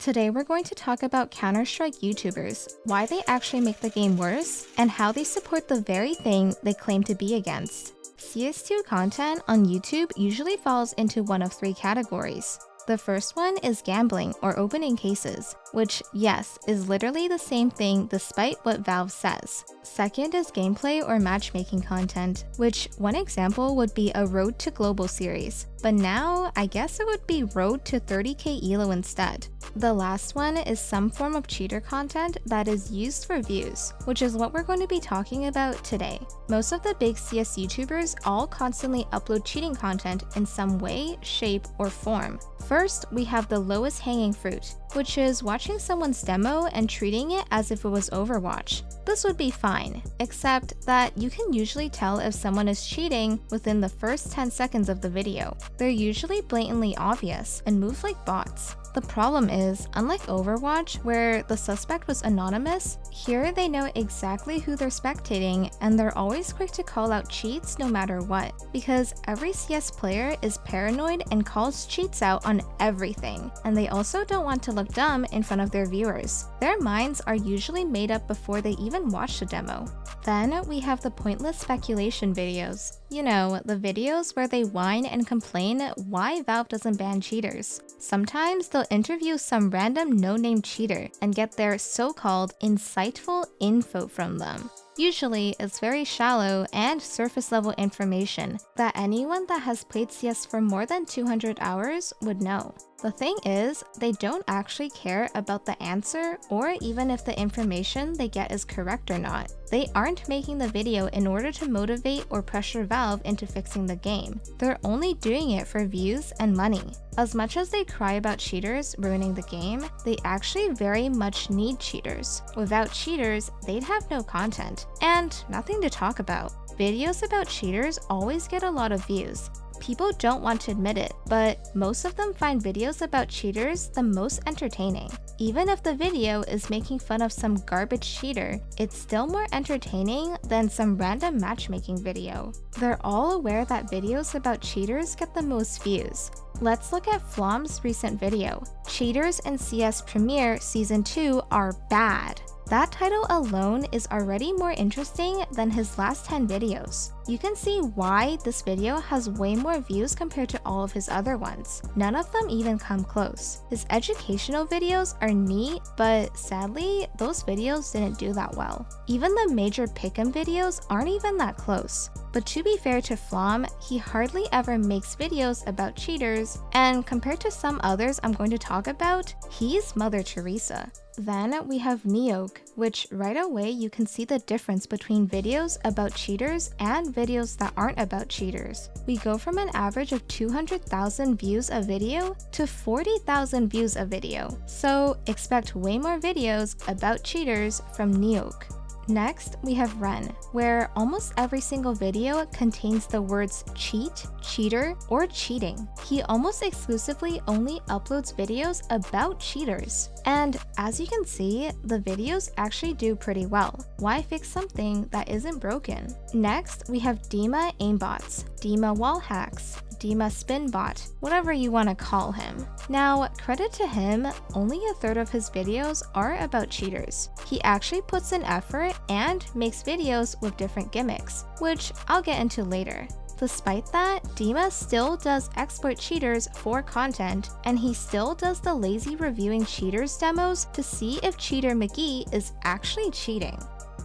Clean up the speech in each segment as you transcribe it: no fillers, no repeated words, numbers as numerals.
Today we're going to talk about Counter-Strike YouTubers, why they actually make the game worse, and how they support the very thing they claim to be against. CS2 content on YouTube usually falls into one of three categories. The first one is gambling or opening cases, which, yes, is literally the same thing despite what Valve says. Second is gameplay or matchmaking content, which one example would be a Road to Global series, but now I guess it would be Road to 30k ELO instead. The last one is some form of cheater content that is used for views, which is what we're going to be talking about today. Most of the big CS YouTubers all constantly upload cheating content in some way, shape, or form. First, we have the lowest hanging fruit, which is watching someone's demo and treating it as if it was Overwatch. This would be fine, except that you can usually tell if someone is cheating within the first 10 seconds of the video. They're usually blatantly obvious and move like bots. The problem is, unlike Overwatch, where the suspect was anonymous, here they know exactly who they're spectating and they're always quick to call out cheats no matter what, because every CS player is paranoid and calls cheats out on everything, and they also don't want to look dumb in front of their viewers. Their minds are usually made up before they even watch the demo. Then we have the pointless speculation videos. You know, the videos where they whine and complain why Valve doesn't ban cheaters. Sometimes they'll interview some random no-name cheater and get their so-called insightful info from them. Usually, it's very shallow and surface-level information that anyone that has played CS for more than 200 hours would know. The thing is, they don't actually care about the answer or even if the information they get is correct or not. They aren't making the video in order to motivate or pressure Valve into fixing the game. They're only doing it for views and money. As much as they cry about cheaters ruining the game, they actually very much need cheaters. Without cheaters, they'd have no content and nothing to talk about. Videos about cheaters always get a lot of views. People don't want to admit it, but most of them find videos about cheaters the most entertaining. Even if the video is making fun of some garbage cheater, it's still more entertaining than some random matchmaking video. They're all aware that videos about cheaters get the most views. Let's look at Flom's recent video. Cheaters in CS Premier Season 2 are bad. That title alone is already more interesting than his last 10 videos. You can see why this video has way more views compared to all of his other ones. None of them even come close. His educational videos are neat, but sadly, those videos didn't do that well. Even the major pick'em videos aren't even that close. But to be fair to Flom, he hardly ever makes videos about cheaters, and compared to some others I'm going to talk about, he's Mother Teresa. Then we have neokCS, which right away you can see the difference between videos about cheaters and videos that aren't about cheaters. We go from an average of 200,000 views a video to 40,000 views a video, so expect way more videos about cheaters from neokCS. Next, we have Ren, where almost every single video contains the words cheat, cheater, or cheating. He almost exclusively only uploads videos about cheaters. And as you can see, the videos actually do pretty well. Why fix something that isn't broken? Next, we have Dima Aimbots, Dima Wall Hacks, Dima Spinbot, whatever you want to call him. Now, credit to him, only a third of his videos are about cheaters. He actually puts in effort and makes videos with different gimmicks, which I'll get into later. Despite that, Dima still does exploit cheaters for content, and he still does the lazy reviewing cheaters demos to see if Cheater McGee is actually cheating.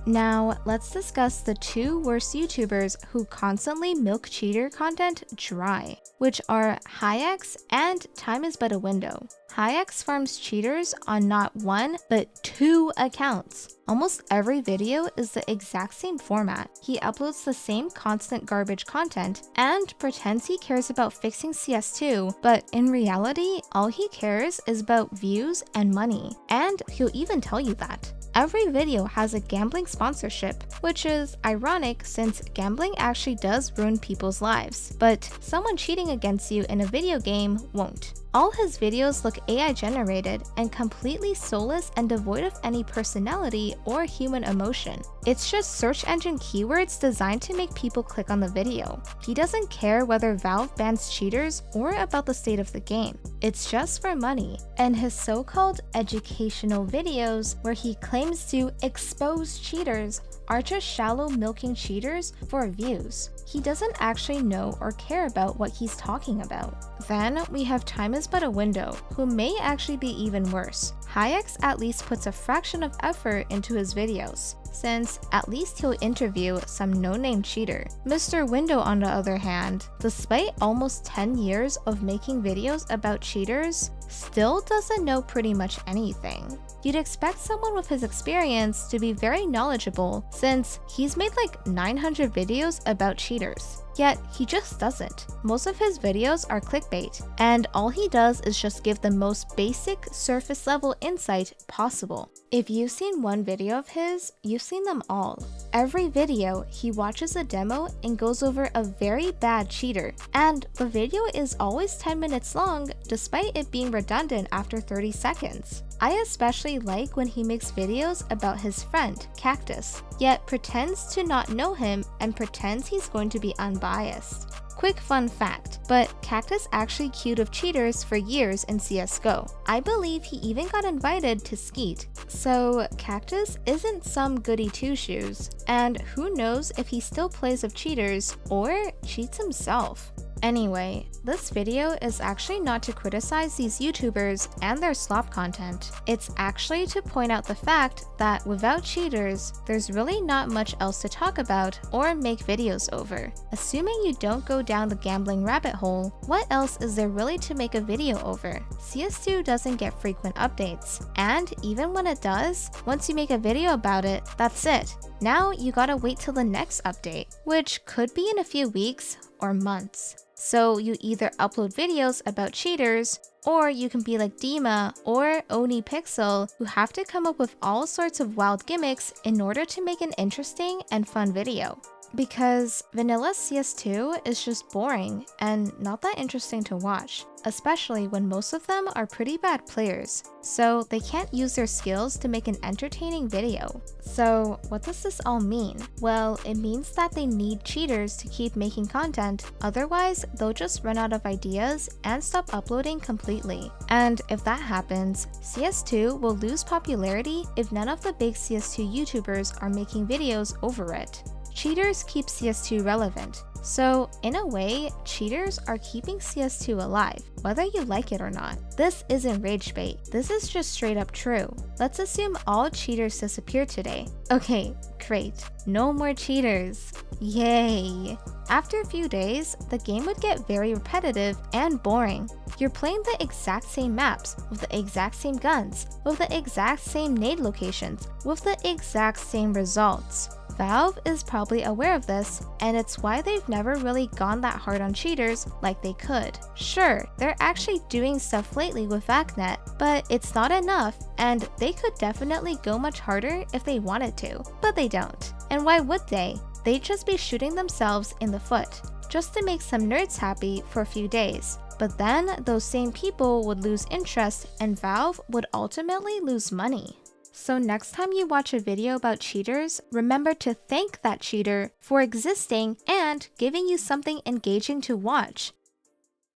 Now, let's discuss the two worst YouTubers who constantly milk cheater content dry, which are haix and timeisbutawindow. Haix farms cheaters on not one, but 2 accounts. Almost every video is the exact same format. He uploads the same constant garbage content and pretends he cares about fixing CS2, but in reality, all he cares is about views and money, and he'll even tell you that. Every video has a gambling sponsorship, which is ironic since gambling actually does ruin people's lives, but someone cheating against you in a video game won't. All his videos look AI generated and completely soulless and devoid of any personality or human emotion. It's just search engine keywords designed to make people click on the video. He doesn't care whether Valve bans cheaters or about the state of the game. It's just for money. And his so-called educational videos, where he claims to expose cheaters, are just shallow milking cheaters for views. He doesn't actually know or care about what he's talking about. Then we have timeisbutawindow, who may actually be even worse. Haix at least puts a fraction of effort into his videos, since at least he'll interview some no-name cheater. Mr. Window, on the other hand, despite almost 10 years of making videos about cheaters, still doesn't know pretty much anything. You'd expect someone with his experience to be very knowledgeable, since he's made like 900 videos about cheaters. Yet, he just doesn't. Most of his videos are clickbait, and all he does is just give the most basic, surface-level insight possible. If you've seen one video of his, you've seen them all. Every video, he watches a demo and goes over a very bad cheater, and the video is always 10 minutes long, despite it being redundant after 30 seconds. I especially like when he makes videos about his friend, Cactus, yet pretends to not know him and pretends he's going to be unbiased. Quick fun fact, but Cactus actually queued with cheaters for years in CSGO. I believe he even got invited to Skeet. So Cactus isn't some goody two-shoes, and who knows if he still plays with cheaters or cheats himself. Anyway, this video is actually not to criticize these YouTubers and their slop content. It's actually to point out the fact that without cheaters, there's really not much else to talk about or make videos over. Assuming you don't go down the gambling rabbit hole, what else is there really to make a video over? CS2 doesn't get frequent updates, and even when it does, once you make a video about it, that's it. Now you gotta wait till the next update, which could be in a few weeks or months. So you either upload videos about cheaters, or you can be like Dima or Oni Pixel, who have to come up with all sorts of wild gimmicks in order to make an interesting and fun video. Because vanilla CS2 is just boring and not that interesting to watch, especially when most of them are pretty bad players, so they can't use their skills to make an entertaining video. So what does this all mean? Well, it means that they need cheaters to keep making content, otherwise they'll just run out of ideas and stop uploading completely. And if that happens, CS2 will lose popularity if none of the big CS2 YouTubers are making videos over it. Cheaters keep CS2 relevant, so in a way, cheaters are keeping CS2 alive, whether you like it or not. This isn't rage bait, this is just straight up true. Let's assume all cheaters disappear today. Okay, great, no more cheaters, yay! After a few days, the game would get very repetitive and boring. You're playing the exact same maps, with the exact same guns, with the exact same nade locations, with the exact same results. Valve is probably aware of this, and it's why they've never really gone that hard on cheaters like they could. Sure, they're actually doing stuff lately with VACnet, but it's not enough, and they could definitely go much harder if they wanted to, but they don't. And why would they? They'd just be shooting themselves in the foot, just to make some nerds happy for a few days. But then those same people would lose interest, and Valve would ultimately lose money. So next time you watch a video about cheaters, remember to thank that cheater for existing and giving you something engaging to watch.